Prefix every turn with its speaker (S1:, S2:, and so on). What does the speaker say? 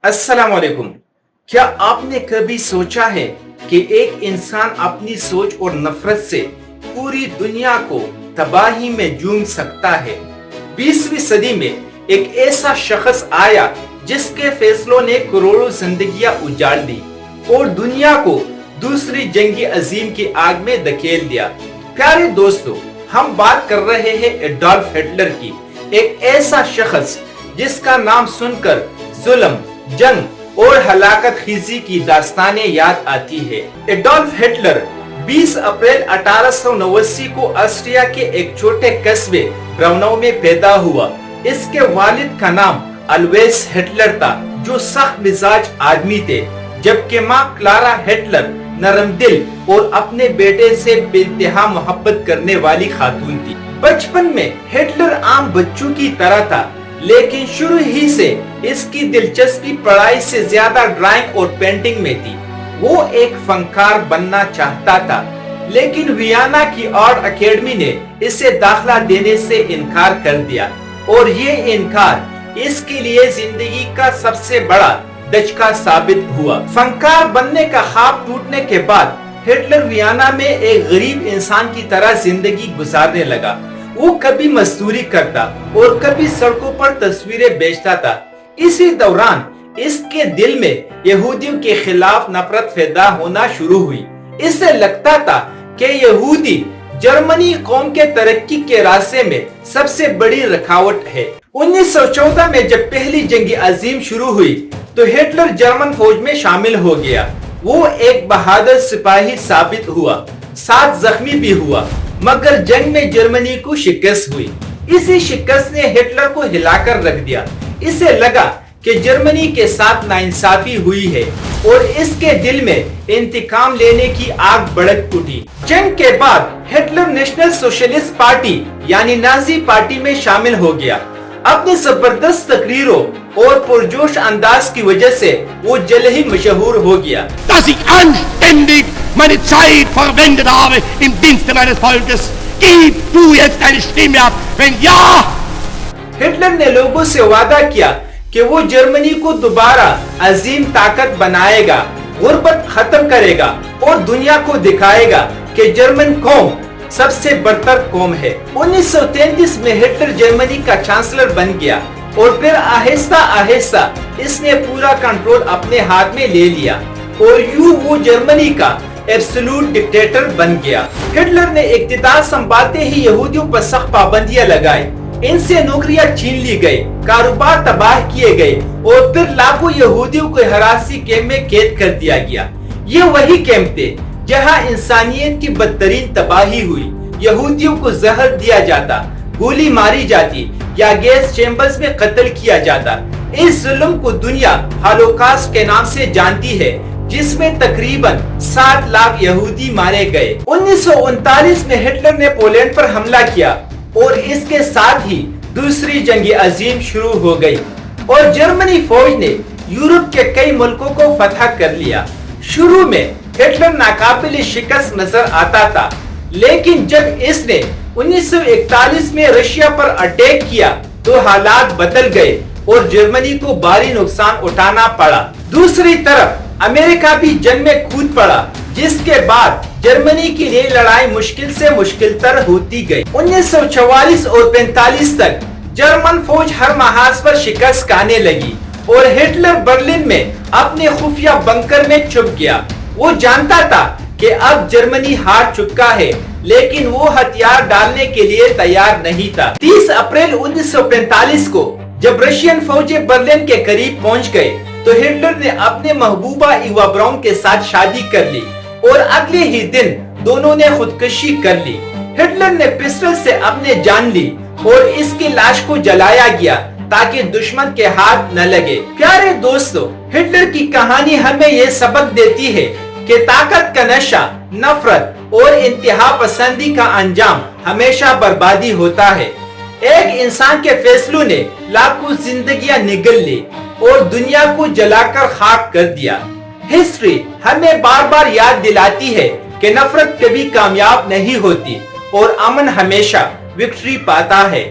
S1: अस्सलाम वालेकुम। क्या आपने कभी सोचा है कि एक इंसान अपनी सोच और नफरत से पूरी दुनिया को तबाही में झूम सकता है? 20वीं सदी में एक ऐसा शख्स आया जिसके फैसलों ने करोड़ों जिंदगियां उजाड़ दी और दुनिया को दूसरी जंग अजीम की आग में धकेल दिया। प्यारे दोस्तों, हम बात कर रहे हैं एडोल्फ हिटलर की, एक ऐसा शख्स जिसका नाम सुनकर जुल्म, जंग और हलाकत खीजी की दास्तानें याद आती है। एडोल्फ हिटलर 20 अप्रैल 1889 को ऑस्ट्रिया के एक छोटे कस्बे ब्राउनौ में पैदा हुआ। इसके वालिद का नाम अल्वेस हिटलर था, जो सख्त मिजाज आदमी थे, जबकि माँ क्लारा हिटलर नरम दिल और अपने बेटे से बेइंतहा मोहब्बत करने वाली खातून थी। बचपन में हिटलर आम बच्चों की तरह था, लेकिन शुरू ही से इसकी दिलचस्पी पढ़ाई से ज्यादा ड्राइंग और पेंटिंग में थी। वो एक फनकार बनना चाहता था, लेकिन वियना की आर्ट एकेडमी ने इसे दाखिला देने से इनकार कर दिया और ये इनकार इसके लिए जिंदगी का सबसे बड़ा दचका साबित हुआ। फनकार बनने का ख्वाब टूटने के बाद हिटलर वियना में एक गरीब इंसान की तरह जिंदगी गुजारने लगा। वो कभी मजदूरी करता और कभी सड़कों पर तस्वीरें बेचता था। इसी दौरान इसके दिल में यहूदियों के खिलाफ नफरत पैदा होना शुरू हुई। इसे लगता था कि यहूदी जर्मनी कौम के तरक्की के रास्ते में सबसे बड़ी रुकावट है। 1914 में जब पहली जंग अजीम शुरू हुई तो हिटलर जर्मन फौज में शामिल हो गया। वो एक बहादुर सिपाही साबित हुआ, साथ जख्मी भी हुआ, मगर जंग में जर्मनी को शिकस्त हुई। इसी शिकस्त ने हिटलर को हिलाकर रख दिया। इसे लगा कि जर्मनी के साथ नाइंसाफी हुई है और इसके दिल में इंतकाम लेने की आग भड़क उठी। जंग के बाद हिटलर नेशनल सोशलिस्ट पार्टी यानी नाजी पार्टी में शामिल हो गया। अपने जबरदस्त तकरीरों और पुरजोश अंदाज की वजह से वो जल्द ही मशहूर हो गया।
S2: meine Zeit verwendet habe im Dienste meines Volkes. Gib du jetzt deine Stimme ab, wenn ja!
S1: Hitler ने लोगों से वादा किया कि वो जर्मनी को दोबारा अजीम ताकत बनाएगा, गुर्बत खत्म करेगा और दुनिया को दिखाएगा कि जर्मन कौम सबसे बरतर कौम है। 1933 में हिटलर जर्मनी का चांसलर बन गया और फिर आहिस्ता आहिस्ता इसने पूरा कंट्रोल अपने हाथ में ले लिया और यूं वो जर्मनी का एब्सोल्यूट डिक्टेटर बन गया। हिटलर ने इक्तिदार संभालते ही यहूदियों पर सख्त पाबंदियां लगाई, इनसे नौकरियां छीन ली गई, कारोबार तबाह किए गए और फिर लाखों यहूदियों को हिरासती कैंप में कैद कर दिया गया। ये वही कैंप थे जहां इंसानियत की बदतरीन तबाही हुई। यहूदियों को जहर दिया जाता, गोली मारी जाती या गैस चैम्बर्स में कत्ल किया जाता। इस जुल्म को दुनिया हॉलोकॉस्ट के नाम से जानती है, जिसमें तकरीबन 7 लाख यहूदी मारे गए। 1939 में हिटलर ने पोलैंड पर हमला किया और इसके साथ ही दूसरी जंग अजीम शुरू हो गई और जर्मनी फौज ने यूरोप के कई मुल्कों को फतह कर लिया। शुरू में हिटलर नाकाबिल शिकस्त नजर आता था, लेकिन जब इसने 1941 में रशिया पर अटैक किया तो हालात बदल गए और जर्मनी को भारी नुकसान उठाना पड़ा। दूसरी तरफ अमेरिका भी जंग में कूद पड़ा, जिसके बाद जर्मनी के लिए लड़ाई मुश्किल से मुश्किल तर होती गई। 1944 और 45 तक जर्मन फौज हर महाज पर शिकस्त खाने लगी और हिटलर बर्लिन में अपने खुफिया बंकर में छुप गया। वो जानता था कि अब जर्मनी हार चुका है, लेकिन वो हथियार डालने के लिए तैयार नहीं था। 30 अप्रैल 1945 को जब रशियन फौजें बर्लिन के करीब पहुंच गए तो हिटलर ने अपने महबूबा इवा ब्राउन के साथ शादी कर ली और अगले ही दिन दोनों ने खुदकुशी कर ली। हिटलर ने पिस्टल से अपने जान ली और इसकी लाश को जलाया गया ताकि दुश्मन के हाथ न लगे। प्यारे दोस्तों, हिटलर की कहानी हमें ये सबक देती है कि ताकत का नशा, नफरत और इंतहा पसंदी का अंजाम हमेशा बर्बादी होता है। एक इंसान के फैसलों ने लाखों जिंदगियां निगल ली और दुनिया को जलाकर खाक कर दिया। हिस्ट्री हमें बार बार याद दिलाती है कि नफरत कभी कामयाब नहीं होती और अमन हमेशा विक्ट्री पाता है।